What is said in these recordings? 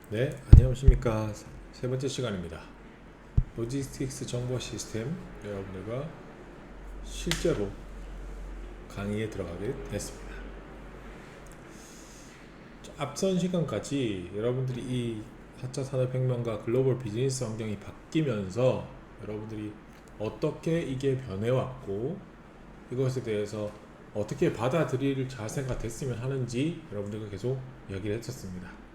네, 안녕하십니까. 세 번째 시간입니다. 로지스틱스 정보 시스템 여러분들과 실제로 강의에 들어가게 됐습니다. 앞선 시간까지 여러분들이 이 4차 산업혁명과 글로벌 비즈니스 환경이 바뀌면서 여러분들이 어떻게 이게 변해왔고 이것에 대해서 어떻게 받아들일 자세가 됐으면 하는지 여러분들과 계속 이야기를 했었습니다.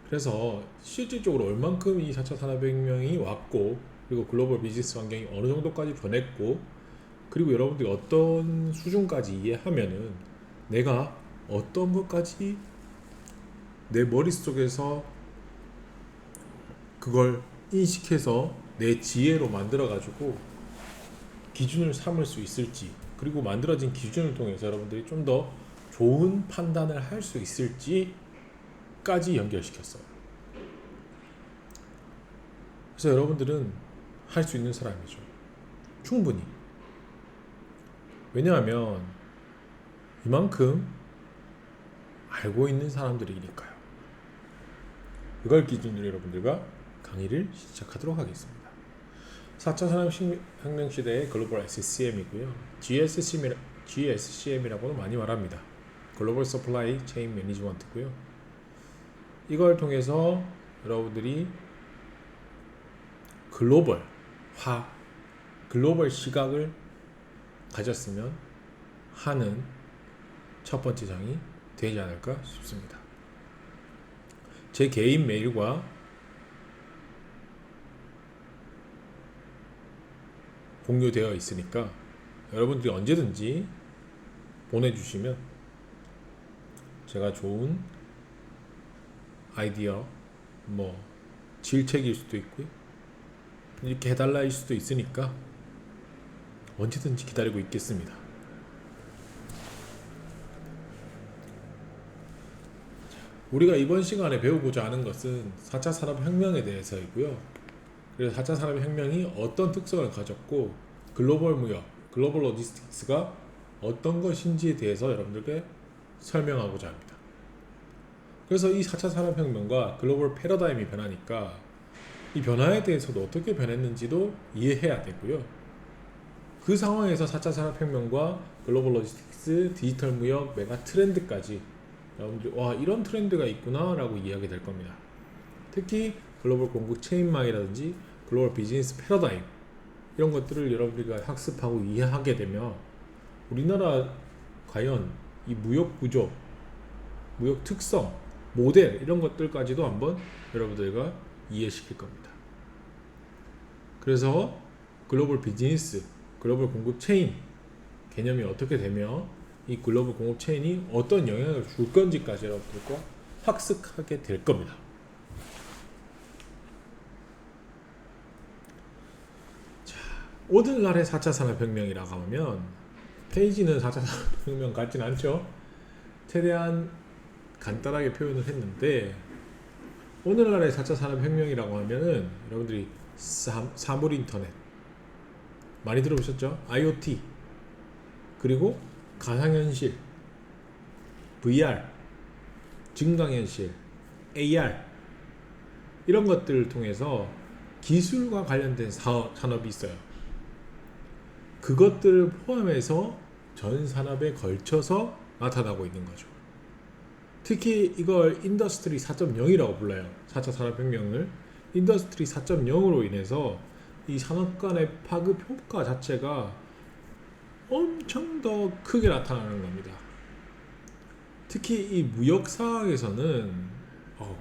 그래서 실질적으로 얼만큼 이 4차 산업혁명이 왔고 그리고 글로벌 비즈니스 환경이 어느 정도까지 변했고 그리고 여러분들이 어떤 수준까지 이해하면은 내가 어떤 것까지 내 머릿속에서 그걸 인식해서 내 지혜로 만들어 가지고 기준을 삼을 수 있을지, 그리고 만들어진 기준을 통해서 여러분들이 좀 더 좋은 판단을 할 수 있을지까지 연결시켰어요. 그래서 여러분들은 할 수 있는 사람이죠. 충분히. 왜냐하면 이만큼 알고 있는 사람들이니까요. 이걸 기준으로 여러분들과 강의를 시작하도록 하겠습니다. 4차 산업혁명 시대의 글로벌 SCM이고요. GSCM이라고도 많이 말합니다. 글로벌 서플라이 체인 매니지먼트고요. 이걸 통해서 여러분들이 글로벌 시각을 가졌으면 하는 첫 번째 장이 되지 않을까 싶습니다. 제 개인 메일과 공유되어 있으니까 여러분들이 언제든지 보내주시면 제가 좋은 아이디어, 질책일 수도 있고요, 이렇게 해달라일 수도 있으니까 언제든지 기다리고 있겠습니다. 우리가 이번 시간에 배우고자 하는 것은 4차 산업혁명에 대해서이고요. 그래서 4차 산업혁명이 어떤 특성을 가졌고 글로벌 무역, 글로벌 로지스틱스가 어떤 것인지에 대해서 여러분들께 설명하고자 합니다. 그래서 이 4차 산업혁명과 글로벌 패러다임이 변하니까 이 변화에 대해서도 어떻게 변했는지도 이해해야 되고요. 그 상황에서 4차 산업혁명과 글로벌 로지스틱스, 디지털 무역, 메가 트렌드까지 여러분들이 와, 이런 트렌드가 있구나 라고 이해하게 될 겁니다. 특히 글로벌 공급 체인망이라든지 글로벌 비즈니스 패러다임, 이런 것들을 여러분들이 학습하고 이해하게 되면 우리나라 과연 이 무역 구조, 무역 특성, 모델, 이런 것들까지도 한번 여러분들과 이해시킬 겁니다. 그래서 글로벌 비즈니스, 글로벌 공급 체인 개념이 어떻게 되며 이 글로벌 공급 체인이 어떤 영향을 줄 건지까지 여러분들과 학습하게 될 겁니다. 자, 오늘날의 4차 산업혁명이라고 하면 페이지는 4차 산업혁명 같진 않죠. 최대한 간단하게 표현을 했는데 오늘날의 4차 산업혁명이라고 하면은 여러분들이 사물 인터넷 많이 들어보셨죠? IoT, 그리고 가상현실, VR, 증강현실, AR, 이런 것들을 통해서 기술과 관련된 산업이 있어요. 그것들을 포함해서 전 산업에 걸쳐서 나타나고 있는 거죠. 특히 이걸 인더스트리 4.0이라고 불러요. 4차 산업혁명을 인더스트리 4.0으로 인해서 이 산업 간의 파급 효과 자체가 엄청 더 크게 나타나는 겁니다. 특히 이 무역 상황에서는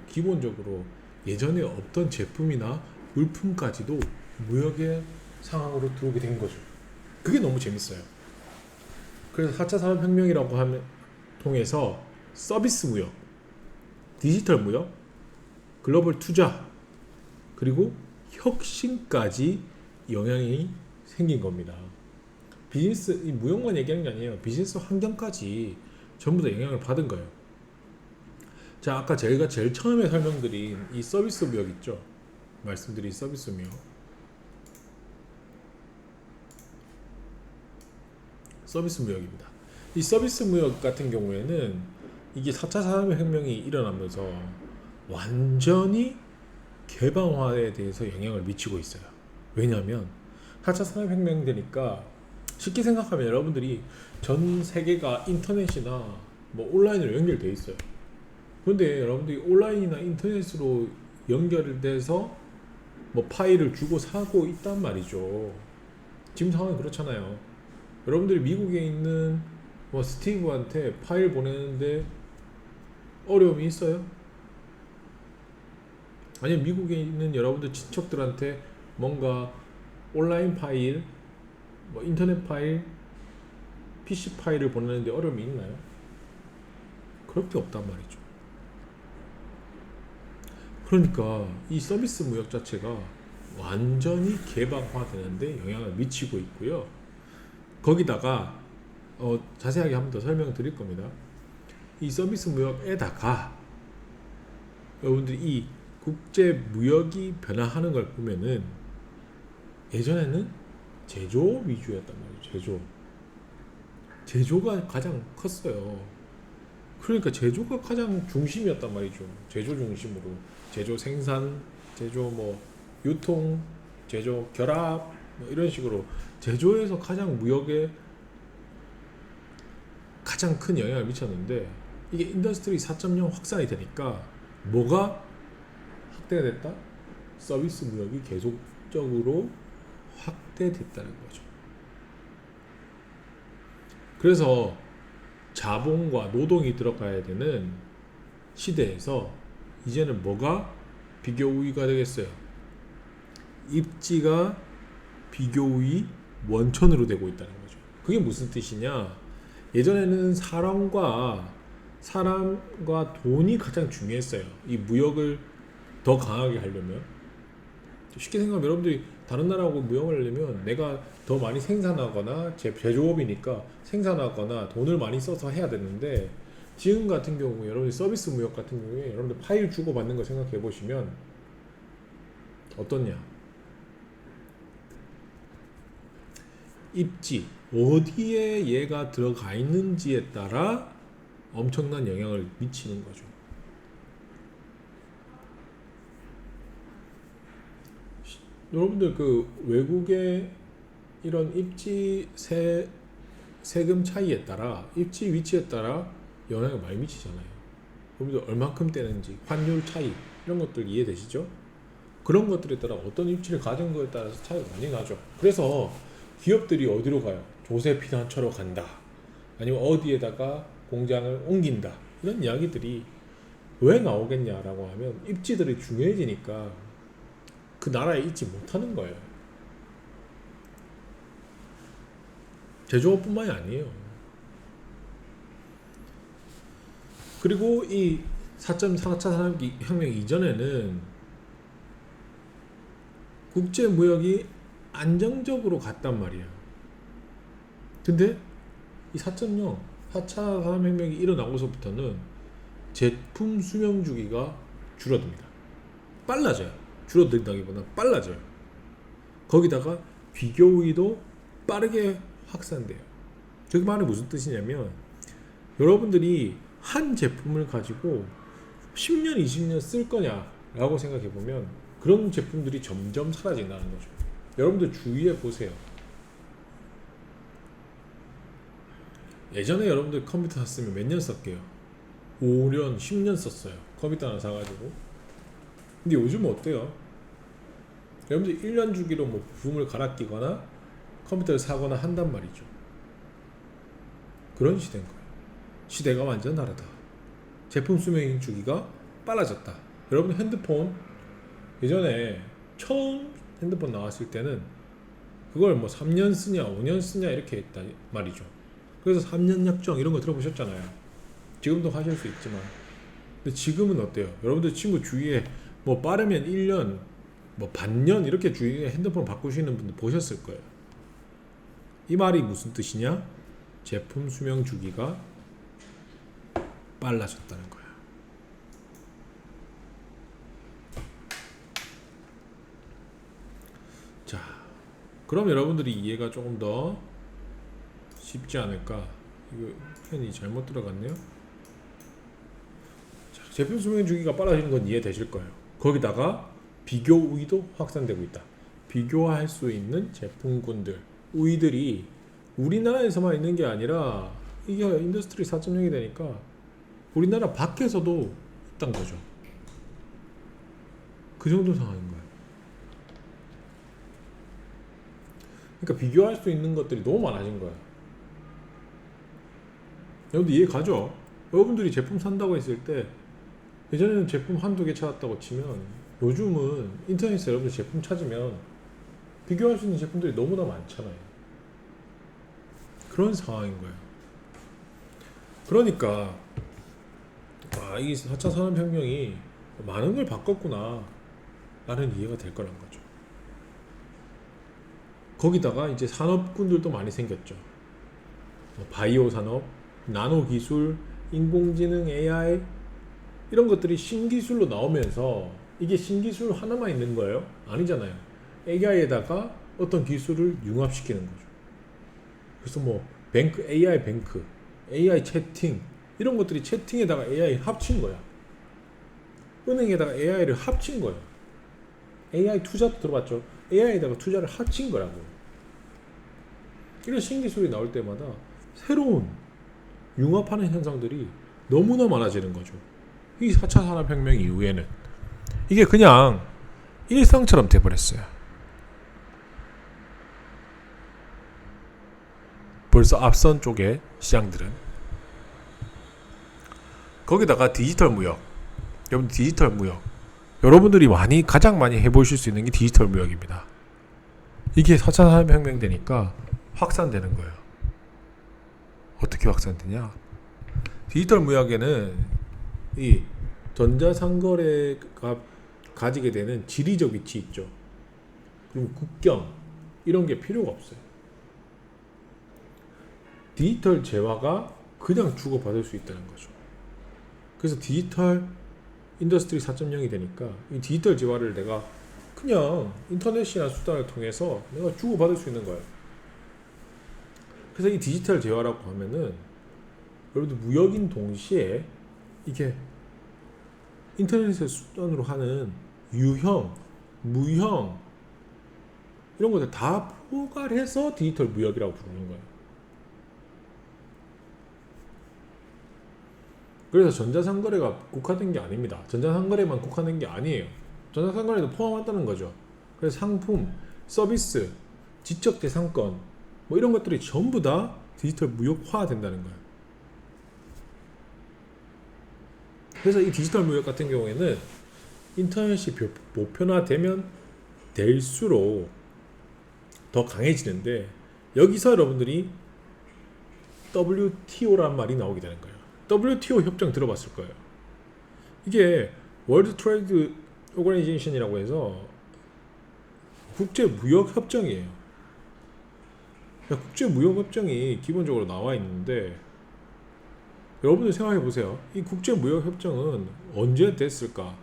기본적으로 예전에 없던 제품이나 물품까지도 무역의 상황으로 들어오게 된 거죠. 그게 너무 재밌어요. 그래서 4차 산업혁명이라고 하면 통해서 서비스 무역, 디지털 무역, 글로벌 투자, 그리고 혁신까지 영향이 생긴 겁니다. 비즈니스, 이 무역만 얘기하는 게 아니에요. 비즈니스 환경까지 전부 다 영향을 받은 거예요. 자, 아까 저희가 제일 처음에 설명드린 이 서비스 무역 있죠? 말씀드린 서비스 무역. 서비스 무역입니다. 이 서비스 무역 같은 경우에는 이게 4차 산업혁명이 일어나면서 완전히 개방화에 대해서 영향을 미치고 있어요. 왜냐하면 4차 산업혁명 되니까 쉽게 생각하면 여러분들이 전 세계가 인터넷이나 뭐 온라인으로 연결돼 있어요. 그런데 여러분들이 온라인이나 인터넷으로 연결돼서 뭐 파일을 주고 사고 있단 말이죠. 지금 상황이 그렇잖아요. 여러분들이 미국에 있는 뭐 스티브한테 파일 보내는데 어려움이 있어요? 아니면 미국에 있는 여러분들 친척들한테 뭔가 온라인 파일, 뭐 인터넷 파일, PC 파일을 보내는데 어려움이 있나요? 그럴 게 없단 말이죠. 그러니까 이 서비스 무역 자체가 완전히 개방화되는데 영향을 미치고 있고요. 거기다가 자세하게 한 번 더 설명드릴 겁니다. 이 서비스 무역에다가 여러분들이 이 국제 무역이 변화하는 걸 보면은 예전에는 제조업 위주였단 말이에요. 제조가 가장 컸어요. 그러니까 제조가 가장 중심이었단 말이죠. 제조 중심으로 제조 생산, 제조 뭐 유통, 제조 결합 뭐 이런 식으로 제조에서 가장 무역에 가장 큰 영향을 미쳤는데 이게 인더스트리 4.0 확산이 되니까 뭐가 확대가 됐다? 서비스 무역이 계속적으로 확대됐다는 거죠. 그래서 자본과 노동이 들어가야 되는 시대에서 이제는 뭐가 비교 우위가 되겠어요? 입지가 비교 우위 원천으로 되고 있다는 거죠. 그게 무슨 뜻이냐? 예전에는 사람과 돈이 가장 중요했어요. 이 무역을 더 강하게 하려면. 쉽게 생각하면 여러분들이 다른 나라하고 무역을 하려면 내가 더 많이 생산하거나 제조업이니까 생산하거나 돈을 많이 써서 해야 되는데 지금 같은 경우에 여러분들 서비스 무역 같은 경우에 여러분들 파일 주고받는 거 생각해 보시면 어떻냐? 입지 어디에 얘가 들어가 있는지에 따라 엄청난 영향을 미치는 거죠. 여러분들 그 외국의 이런 입지 세금 차이에 따라 입지 위치에 따라 영향을 많이 미치잖아요. 여러분들 얼만큼 떼는지 환율 차이 이런 것들 이해되시죠? 그런 것들에 따라 어떤 입지를 가진 거에 따라서 차이가 많이 나죠. 그래서 기업들이 어디로 가요? 조세 피난처로 간다. 아니면 어디에다가 공장을 옮긴다. 이런 이야기들이 왜 나오겠냐라고 하면 입지들이 중요해지니까 그 나라에 있지 못하는 거예요. 제조업뿐만이 아니에요. 그리고 이 4.4차 산업혁명 이전에는 국제 무역이 안정적으로 갔단 말이에요. 근데 이 4.0 4차 산업혁명이 일어나고서부터는 제품 수명 주기가 줄어듭니다. 빨라져요. 줄어든다기보다 빨라져요. 거기다가 비교 우위도 빠르게 확산돼요. 그 말이 무슨 뜻이냐면 여러분들이 한 제품을 가지고 10년, 20년 쓸 거냐라고 생각해 보면 그런 제품들이 점점 사라진다는 거죠. 여러분들 주위에 보세요. 예전에 여러분들 컴퓨터 샀으면 몇 년 썼게요? 5년, 10년 썼어요. 컴퓨터 하나 사가지고. 근데 요즘은 어때요? 여러분들 1년 주기로 뭐 부품을 갈아 끼거나 컴퓨터를 사거나 한단 말이죠. 그런 시대인 거예요. 시대가 완전 다르다. 제품 수명 주기가 빨라졌다. 여러분 핸드폰 예전에 처음 핸드폰 나왔을 때는 그걸 뭐 3년 쓰냐 5년 쓰냐 이렇게 했다 말이죠. 그래서 3년 약정 이런 거 들어보셨잖아요. 지금도 하실 수 있지만 근데 지금은 어때요? 여러분들 친구 주위에 뭐 빠르면 1년 뭐 반년 이렇게 주위에 핸드폰 바꾸시는 분들 보셨을 거예요. 이 말이 무슨 뜻이냐? 제품 수명 주기가 빨라졌다는 거예요. 자, 그럼 여러분들이 이해가 조금 더 쉽지 않을까? 이거 펜이 잘못 들어갔네요. 자, 제품 수명 주기가 빨라지는 건 이해되실 거예요. 거기다가 비교 우위도 확산되고 있다. 비교할 수 있는 제품군들, 우위들이 우리나라에서만 있는 게 아니라 이게 인더스트리 4.0이 되니까 우리나라 밖에서도 있단 거죠. 그 정도 상황인 거예요. 그러니까 비교할 수 있는 것들이 너무 많아진 거예요. 여러분들 이해 가죠? 여러분들이 제품 산다고 했을 때 예전에는 제품 한두 개 찾았다고 치면 요즘은 인터넷에서 여러분들 제품 찾으면 비교할 수 있는 제품들이 너무나 많잖아요. 그런 상황인 거예요. 그러니까 이 4차 산업혁명이 많은 걸 바꿨구나 라는 이해가 될 거란 거죠. 거기다가 이제 산업군들도 많이 생겼죠. 바이오 산업, 나노 기술, 인공지능, AI 이런 것들이 신기술로 나오면서 이게 신기술 하나만 있는 거예요? 아니잖아요. AI에다가 어떤 기술을 융합시키는 거죠. 그래서 뭐 뱅크, AI 뱅크, AI 채팅 이런 것들이 채팅에다가 AI 합친 거야. 은행에다가 AI를 합친 거야. AI 투자도 들어봤죠? AI에다가 투자를 합친 거라고. 이런 신기술이 나올 때마다 새로운 융합하는 현상들이 너무나 많아지는 거죠. 이 4차 산업혁명 이후에는 이게 그냥 일상처럼 돼버렸어요. 벌써 앞선 쪽의 시장들은. 거기다가 디지털 무역. 여러분 디지털 무역. 여러분들이 가장 많이 해보실 수 있는 게 디지털 무역입니다. 이게 4차 산업혁명 되니까 확산되는 거예요. 어떻게 확산되냐? 디지털 무역에는 이 전자상거래가 가지게 되는 지리적 위치 있죠. 그리고 국경 이런 게 필요가 없어요. 디지털 재화가 그냥 주고받을 수 있다는 거죠. 그래서 디지털 인더스트리 4.0이 되니까 이 디지털 재화를 내가 그냥 인터넷이나 수단을 통해서 내가 주고받을 수 있는 거예요. 그래서 이 디지털 재화라고 하면은 여러분들 무역인 동시에 이게 인터넷의 수단으로 하는 유형, 무형 이런 것들 다 포괄해서 디지털 무역이라고 부르는 거예요. 그래서 전자상거래가 국한된 게 아닙니다. 전자상거래만 국한된 게 아니에요. 전자상거래도 포함한다는 거죠. 그래서 상품, 서비스, 지적재산권 뭐 이런 것들이 전부 다 디지털 무역화 된다는 거예요. 그래서 이 디지털 무역 같은 경우에는 인터넷이 보편화되면 될수록 더 강해지는데 여기서 여러분들이 WTO라는 말이 나오게 되는 거예요. WTO 협정 들어봤을 거예요. 이게 월드 트레이드 오거나이제이션이라고 해서 국제 무역 협정이에요. 국제 무역 협정이 기본적으로 나와 있는데 여러분들 생각해 보세요. 이 국제 무역 협정은 언제 됐을까?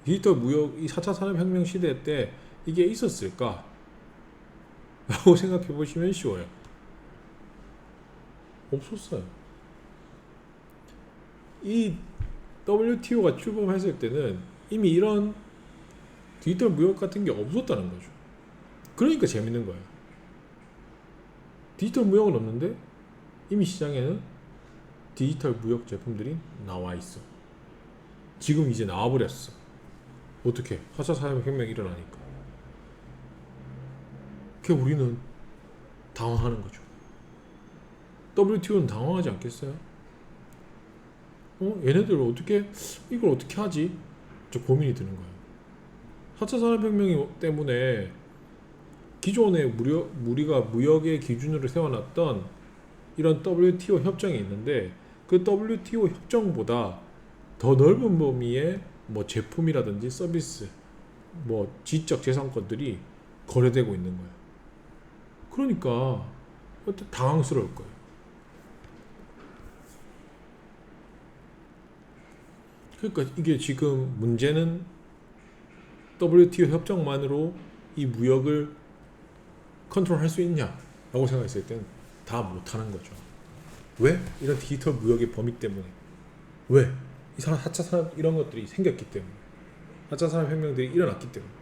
디지털 무역 이 4차 산업혁명 시대 때 이게 있었을까? 라고 생각해 보시면 쉬워요. 없었어요. 이 WTO가 출범했을 때는 이미 이런 디지털 무역 같은 게 없었다는 거죠. 그러니까 재밌는 거예요. 디지털 무역은 없는데 이미 시장에는 디지털 무역 제품들이 나와 있어. 지금 이제 나와버렸어. 어떻게? 4차 산업혁명이 일어나니까. 그 우리는 당황하는 거죠. WTO는 당황하지 않겠어요? 얘네들 이걸 어떻게 하지? 저 고민이 드는 거예요. 4차 산업혁명 때문에 기존에 우리가 무역의 기준으로 세워놨던 이런 WTO 협정이 있는데 그 WTO 협정보다 더 넓은 범위의 뭐 제품이라든지 서비스, 뭐 지적 재산권들이 거래되고 있는 거예요. 그러니까 당황스러울 거예요. 그러니까 이게 지금 문제는 WTO 협정만으로 이 무역을 컨트롤할 수 있냐라고 생각했을 땐 다 못하는 거죠. 왜? 이런 디지털 무역의 범위 때문에. 왜? 이 4차 산업 이런 것들이 생겼기 때문에 4차 산업혁명들이 일어났기 때문에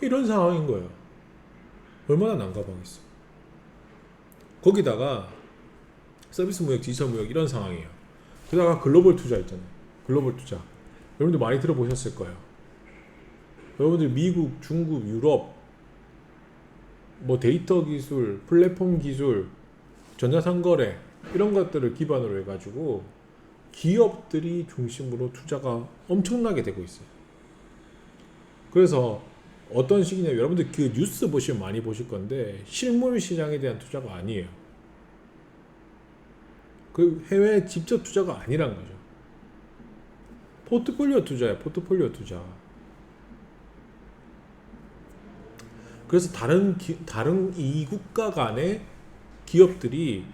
이런 상황인 거예요. 얼마나 난감하겠어. 거기다가 서비스 무역, 디지털 무역 이런 상황이에요. 게다가 글로벌 투자 있잖아요. 글로벌 투자. 여러분들 많이 들어보셨을 거예요. 여러분들 미국, 중국, 유럽 뭐 데이터 기술, 플랫폼 기술, 전자상거래 이런 것들을 기반으로 해가지고 기업들이 중심으로 투자가 엄청나게 되고 있어요. 그래서 어떤 식이냐면 여러분들 그 뉴스 보시면 많이 보실 건데 실물 시장에 대한 투자가 아니에요. 그 해외 직접 투자가 아니란 거죠. 포트폴리오 투자예요. 포트폴리오 투자. 그래서 다른 이 국가 간의 기업들이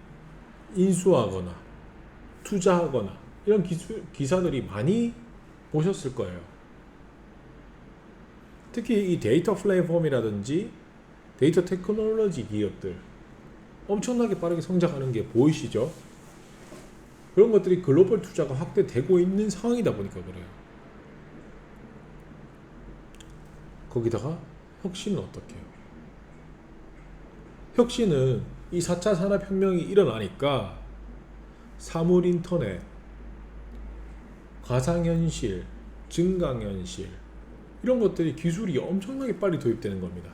인수하거나 투자하거나 이런 기사들이 많이 보셨을 거예요. 특히 이 데이터 플랫폼이라든지 데이터 테크놀로지 기업들 엄청나게 빠르게 성장하는 게 보이시죠? 그런 것들이 글로벌 투자가 확대되고 있는 상황이다 보니까 그래요. 거기다가 혁신은 어떻게 해요? 혁신은 이 4차 산업혁명이 일어나니까 사물 인터넷, 가상현실, 증강현실 이런 것들이 기술이 엄청나게 빨리 도입되는 겁니다.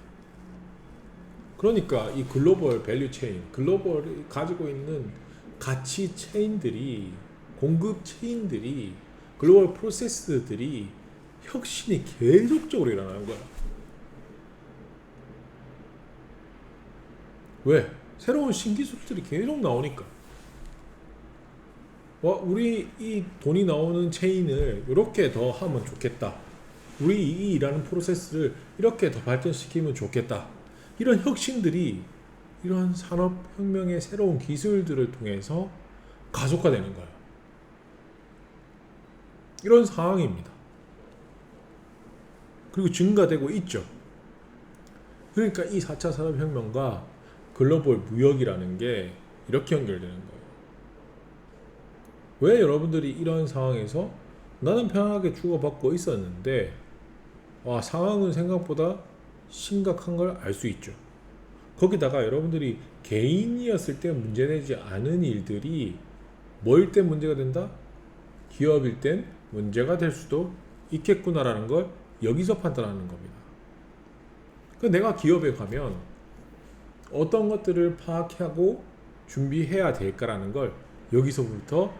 그러니까 이 글로벌 밸류 체인, 글로벌이 가지고 있는 가치 체인들이, 공급 체인들이, 글로벌 프로세스들이 혁신이 계속적으로 일어나는 거야. 왜? 새로운 신기술들이 계속 나오니까. 우리 이 돈이 나오는 체인을 이렇게 더 하면 좋겠다. 우리 이 일하는 프로세스를 이렇게 더 발전시키면 좋겠다. 이런 혁신들이 이런 산업혁명의 새로운 기술들을 통해서 가속화되는 거예요. 이런 상황입니다. 그리고 증가되고 있죠. 그러니까 이 4차 산업혁명과 글로벌 무역이라는 게 이렇게 연결되는 거예요. 왜 여러분들이 이런 상황에서 나는 편하게 주고받고 있었는데 상황은 생각보다 심각한 걸 알 수 있죠. 거기다가 여러분들이 개인이었을 때 문제되지 않은 일들이 뭐일 때 문제가 된다? 기업일 땐 문제가 될 수도 있겠구나라는 걸 여기서 판단하는 겁니다. 내가 기업에 가면 어떤 것들을 파악하고 준비해야 될까라는 걸 여기서부터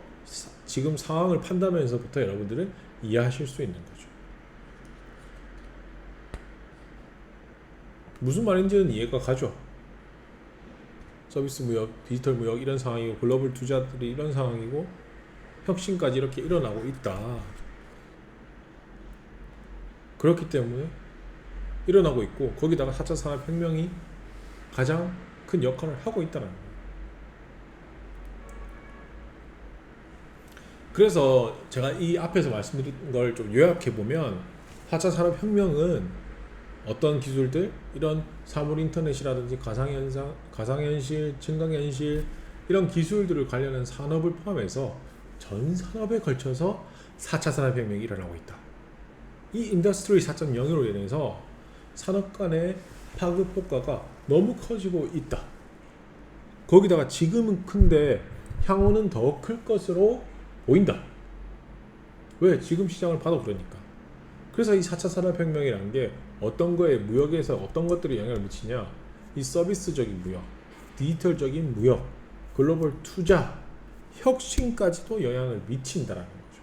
지금 상황을 판단하면서부터 여러분들은 이해하실 수 있는 거죠. 무슨 말인지는 이해가 가죠. 서비스 무역, 디지털 무역 이런 상황이고 글로벌 투자들이 이런 상황이고 혁신까지 이렇게 일어나고 있다. 그렇기 때문에 일어나고 있고 거기다가 4차 산업혁명이 가장 큰 역할을 하고 있다는 거예요. 그래서 제가 이 앞에서 말씀드린 걸 좀 요약해보면 4차 산업혁명은 어떤 기술들, 이런 사물 인터넷이라든지 가상현실, 증강현실 이런 기술들을 관련한 산업을 포함해서 전 산업에 걸쳐서 4차 산업혁명이 일어나고 있다. 이 인더스트리 4.0으로 인해서 산업 간의 파급 효과가 너무 커지고 있다. 거기다가 지금은 큰데 향후는 더 클 것으로 보인다. 왜? 지금 시장을 봐도 그러니까. 그래서 이 4차 산업혁명이라는 게 어떤 거에 무역에서 어떤 것들이 영향을 미치냐, 이 서비스적인 무역, 디지털적인 무역, 글로벌 투자, 혁신까지도 영향을 미친다라는 거죠.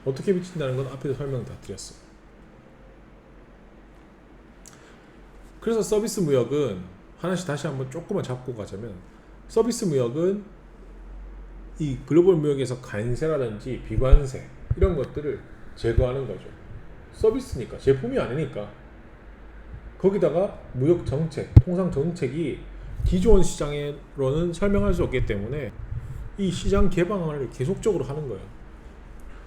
어떻게 미친다는 건 앞에서 설명 다 드렸어요. 그래서 서비스 무역은 하나씩 다시 한번 조금만 잡고 가자면, 서비스 무역은 이 글로벌 무역에서 관세라든지 비관세 이런 것들을 제거하는 거죠. 서비스니까, 제품이 아니니까. 거기다가 무역 정책, 통상 정책이 기존 시장으로는 설명할 수 없기 때문에 이 시장 개방을 계속적으로 하는 거예요.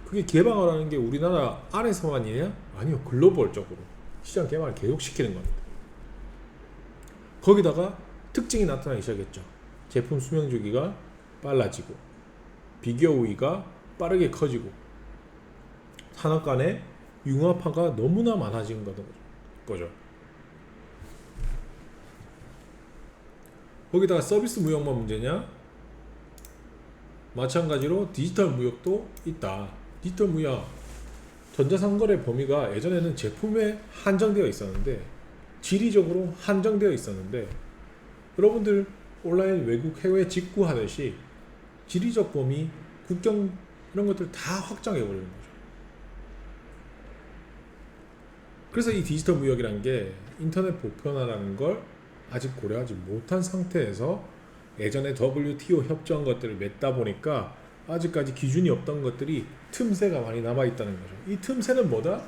그게 개방을 하는 게 우리나라 안에서만이냐? 아니요, 글로벌적으로 시장 개방을 계속 시키는 겁니다. 거기다가 특징이 나타나기 시작했죠. 제품 수명 주기가 빨라지고 비교 우위가 빠르게 커지고 산업 간의 융합화가 너무나 많아진 거죠. 거기다가 서비스 무역만 문제냐? 마찬가지로 디지털 무역도 있다. 디지털 무역, 전자상거래 범위가 예전에는 제품에 한정되어 있었는데, 지리적으로 한정되어 있었는데, 여러분들 온라인 외국 해외 직구하듯이 지리적 범위, 국경 이런 것들 다 확장해 버리는 거죠. 그래서 이 디지털 무역이라는 게 인터넷 보편화라는 걸 아직 고려하지 못한 상태에서 예전에 WTO 협정 것들을 맺다 보니까 아직까지 기준이 없던 것들이 틈새가 많이 남아있다는 거죠. 이 틈새는 뭐다?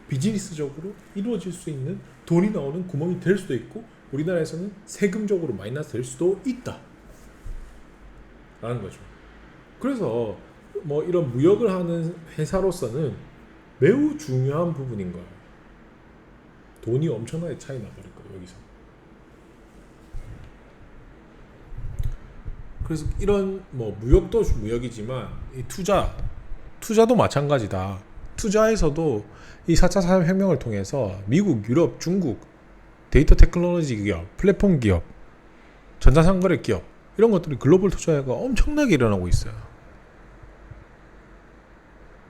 비즈니스적으로 이루어질 수 있는 돈이 나오는 구멍이 될 수도 있고, 우리나라에서는 세금적으로 마이너스 될 수도 있다 라는 거죠. 그래서 뭐 이런 무역을 하는 회사로서는 매우 중요한 부분인 거예요. 돈이 엄청나게 차이 나버릴 거예요, 여기서. 그래서 이런 뭐 무역도 무역이지만 이 투자도 마찬가지다. 투자에서도 이 4차 산업혁명을 통해서 미국, 유럽, 중국 데이터 테크놀로지 기업, 플랫폼 기업, 전자상거래 기업 이런 것들이 글로벌 투자가 엄청나게 일어나고 있어요.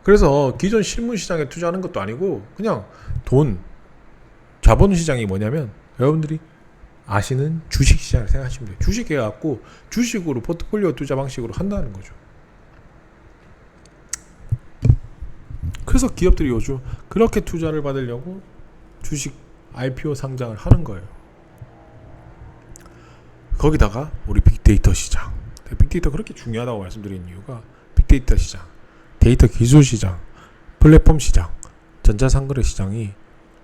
그래서 기존 실물 시장에 투자하는 것도 아니고 그냥 자본시장이 뭐냐면 여러분들이 아시는 주식시장을 생각하시면 돼요. 주식 해갖고 주식으로 포트폴리오 투자 방식으로 한다는 거죠. 그래서 기업들이 요즘 그렇게 투자를 받으려고 주식 IPO 상장을 하는 거예요. 거기다가 우리 빅데이터 시장, 빅데이터 그렇게 중요하다고 말씀드린 이유가 빅데이터 시장, 데이터 기술 시장, 플랫폼 시장, 전자상거래 시장이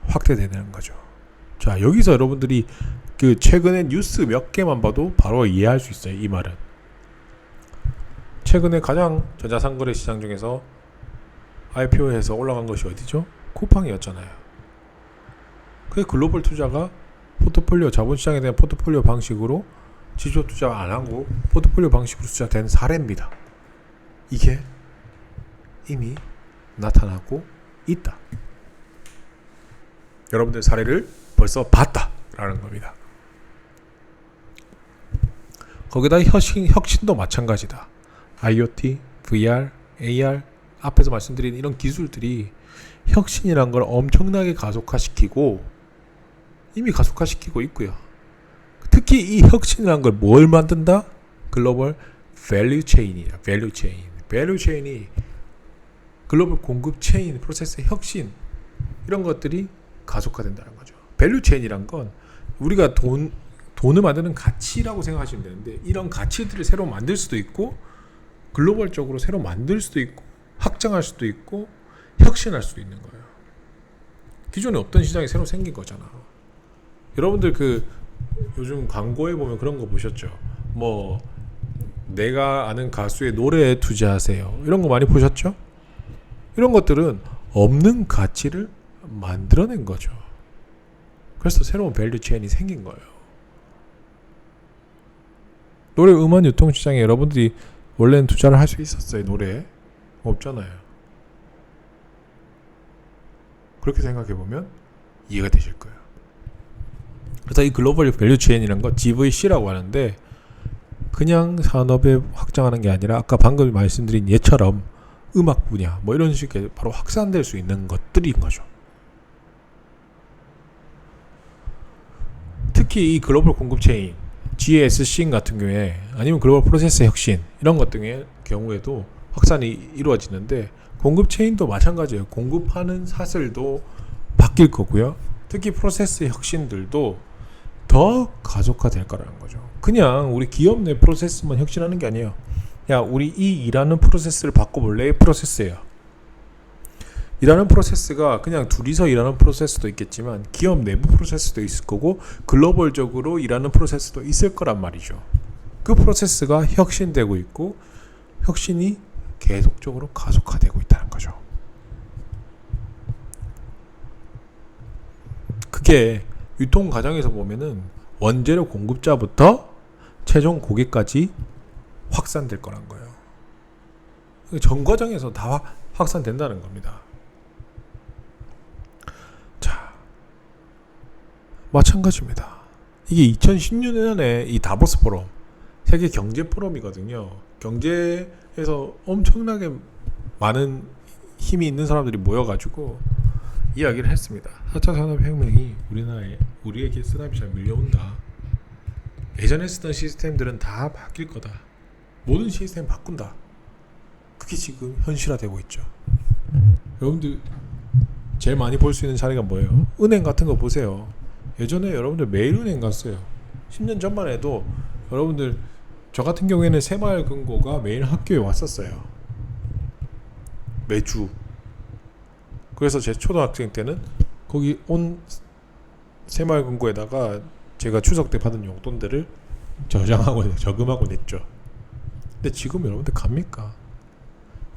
확대되는 거죠. 자, 여기서 여러분들이 그 최근에 뉴스 몇 개만 봐도 바로 이해할 수 있어요. 이 말은 최근에 가장 전자상거래 시장 중에서 IPO에서 올라간 것이 어디죠? 쿠팡이었잖아요. 그 글로벌 투자가 포트폴리오 자본시장에 대한 포트폴리오 방식으로 지조 투자 안 하고 포트폴리오 방식으로 투자된 사례입니다. 이게 이미 나타나고 있다. 여러분들 사례를 벌써 봤다라는 겁니다. 거기다 혁신도 마찬가지다. IoT, VR, AR 앞에서 말씀드린 이런 기술들이 혁신이란 걸 엄청나게 가속화시키고 이미 가속화시키고 있고요. 특히 이 혁신이란 걸 뭘 만든다? 글로벌 밸류 체인이야. 밸류 체인이 글로벌 공급 체인 프로세스의 혁신 이런 것들이 가속화된다는 거죠. 밸류 체인이란 건 우리가 돈을 만드는 가치라고 생각하시면 되는데 이런 가치들을 새로 만들 수도 있고 글로벌적으로 새로 만들 수도 있고 확장할 수도 있고 혁신할 수도 있는 거예요. 기존에 없던 시장이 새로 생긴 거잖아. 여러분들 그 요즘 광고에 보면 그런 거 보셨죠? 뭐 내가 아는 가수의 노래에 투자하세요. 이런 거 많이 보셨죠? 이런 것들은 없는 가치를 만들어낸 거죠. 그래서 새로운 밸류 체인이 생긴 거예요. 노래 음원 유통 시장에 여러분들이 원래는 투자를 할 수 있었어요. 노래에 없잖아요. 그렇게 생각해 보면 이해가 되실 거예요. 그래서 이 글로벌 밸류 체인이라는 거 GVC라고 하는데 그냥 산업에 확장하는 게 아니라 아까 방금 말씀드린 예처럼 음악 분야 뭐 이런 식의 바로 확산될 수 있는 것들인 거죠. 특히 이 글로벌 공급 체인 GSC 같은 경우에 아니면 글로벌 프로세스 혁신 이런 것 등의 경우에도 확산이 이루어지는데 공급 체인도 마찬가지예요. 공급하는 사슬도 바뀔 거고요. 특히 프로세스 혁신들도 더 가속화될 거라는 거죠. 그냥 우리 기업 내 프로세스만 혁신하는 게 아니에요. 야, 우리 이 일하는 프로세스를 바꿔볼래? 프로세스예요. 일하는 프로세스가 그냥 둘이서 일하는 프로세스도 있겠지만 기업 내부 프로세스도 있을 거고 글로벌적으로 일하는 프로세스도 있을 거란 말이죠. 그 프로세스가 혁신되고 있고 혁신이 계속적으로 가속화되고 있다는 거죠. 그게 유통 과정에서 보면은 원재료 공급자부터 최종 고객까지 확산될 거란 거예요. 전 과정에서 다 확산된다는 겁니다. 마찬가지입니다. 이게 2016년에 이 다보스 포럼, 세계 경제 포럼이거든요. 경제에서 엄청나게 많은 힘이 있는 사람들이 모여가지고 이야기를 했습니다. 4차 산업혁명이 우리에게 쓰나미 잘 밀려온다. 예전에 쓰던 시스템들은 다 바뀔 거다. 모든 시스템 바꾼다. 그게 지금 현실화되고 있죠. 여러분들 제일 많이 볼 수 있는 자리가 뭐예요? 은행 같은 거 보세요. 예전에 여러분들 매일 은행 갔어요. 10년 전만 해도 여러분들 저 같은 경우에는 새마을금고가 매일 학교에 왔었어요. 매주. 그래서 제 초등학생 때는 거기 온 새마을금고에다가 제가 추석 때 받은 용돈들을 저장하고 저금하고 냈죠. 근데 지금 여러분들 갑니까?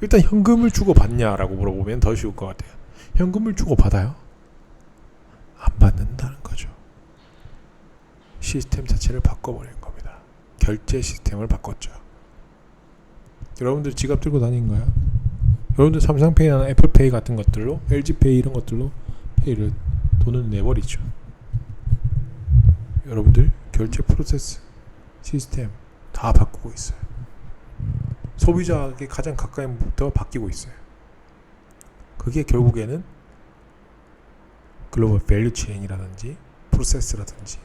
일단 현금을 주고 받냐라고 물어보면 더 쉬울 것 같아요. 현금을 주고 받아요? 안 받는다는 거죠. 시스템 자체를 바꿔버린 겁니다. 결제 시스템을 바꿨죠. 여러분들 지갑 들고 다닌가요? 여러분들 삼성페이나 애플페이 같은 것들로, LG페이 이런 것들로 돈을 내버리죠. 여러분들 결제 프로세스, 시스템 다 바꾸고 있어요. 소비자에게 가장 가까이부터 바뀌고 있어요. 그게 결국에는 글로벌 밸류 체인이라든지 프로세스라든지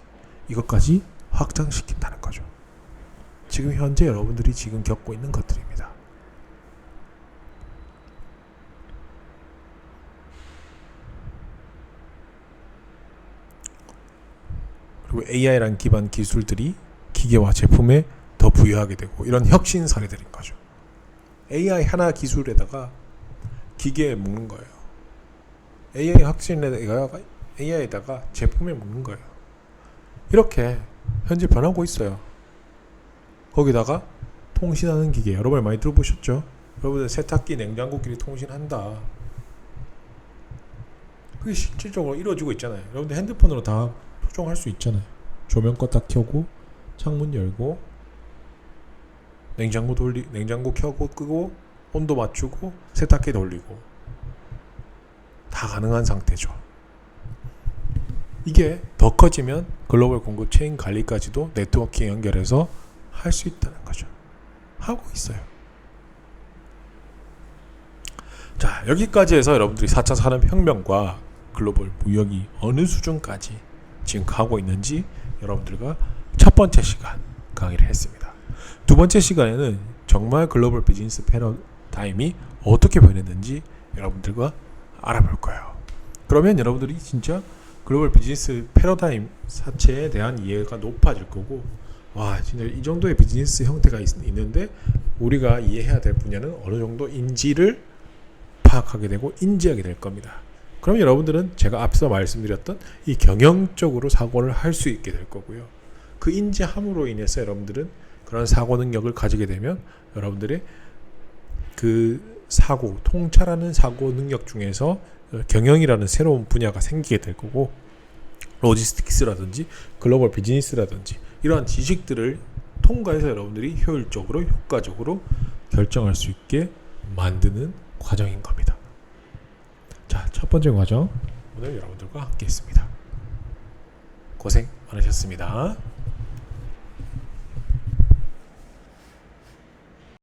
이것까지 확장시킨다는 거죠. 지금 현재 여러분들이 지금 겪고 있는 것들입니다. 그리고 AI라는 기반 기술들이 기계와 제품에 더 부여하게 되고 이런 혁신 사례들인 거죠. AI 하나 기술에다가 기계에 묶는 거예요. AI 혁신에다가 AI에다가 제품에 묶는 거예요. 이렇게 현재 변하고 있어요. 거기다가 통신하는 기계, 여러분 많이 들어보셨죠? 여러분들 세탁기, 냉장고끼리 통신한다. 그게 실질적으로 이루어지고 있잖아요. 여러분들 핸드폰으로 다 조정할 수 있잖아요. 조명 껐다 켜고 창문 열고 냉장고 켜고 끄고 온도 맞추고 세탁기 돌리고 다 가능한 상태죠. 이게 더 커지면 글로벌 공급 체인 관리까지도 네트워킹 연결해서 할 수 있다는 거죠. 하고 있어요. 자, 여기까지 해서 여러분들이 4차 산업혁명과 글로벌 무역이 어느 수준까지 지금 가고 있는지 여러분들과 첫 번째 시간 강의를 했습니다. 두 번째 시간에는 정말 글로벌 비즈니스 패러다임이 어떻게 변했는지 여러분들과 알아볼 거예요. 그러면 여러분들이 진짜 글로벌 비즈니스 패러다임 자체에 대한 이해가 높아질 거고, 와 진짜 이 정도의 비즈니스 형태가 있는데 우리가 이해해야 될 분야는 어느 정도인지를 파악하게 되고 인지하게 될 겁니다. 그럼 여러분들은 제가 앞서 말씀드렸던 이 경영적으로 사고를 할 수 있게 될 거고요. 그 인지함으로 인해서 여러분들은 그런 사고 능력을 가지게 되면 여러분들의 그 사고, 통찰하는 사고 능력 중에서 경영이라는 새로운 분야가 생기게 될 거고, 로지스틱스라든지 글로벌 비즈니스라든지 이러한 지식들을 통과해서 여러분들이 효율적으로 효과적으로 결정할 수 있게 만드는 과정인 겁니다. 자, 첫 번째 과정 오늘 여러분들과 함께 했습니다. 고생 많으셨습니다.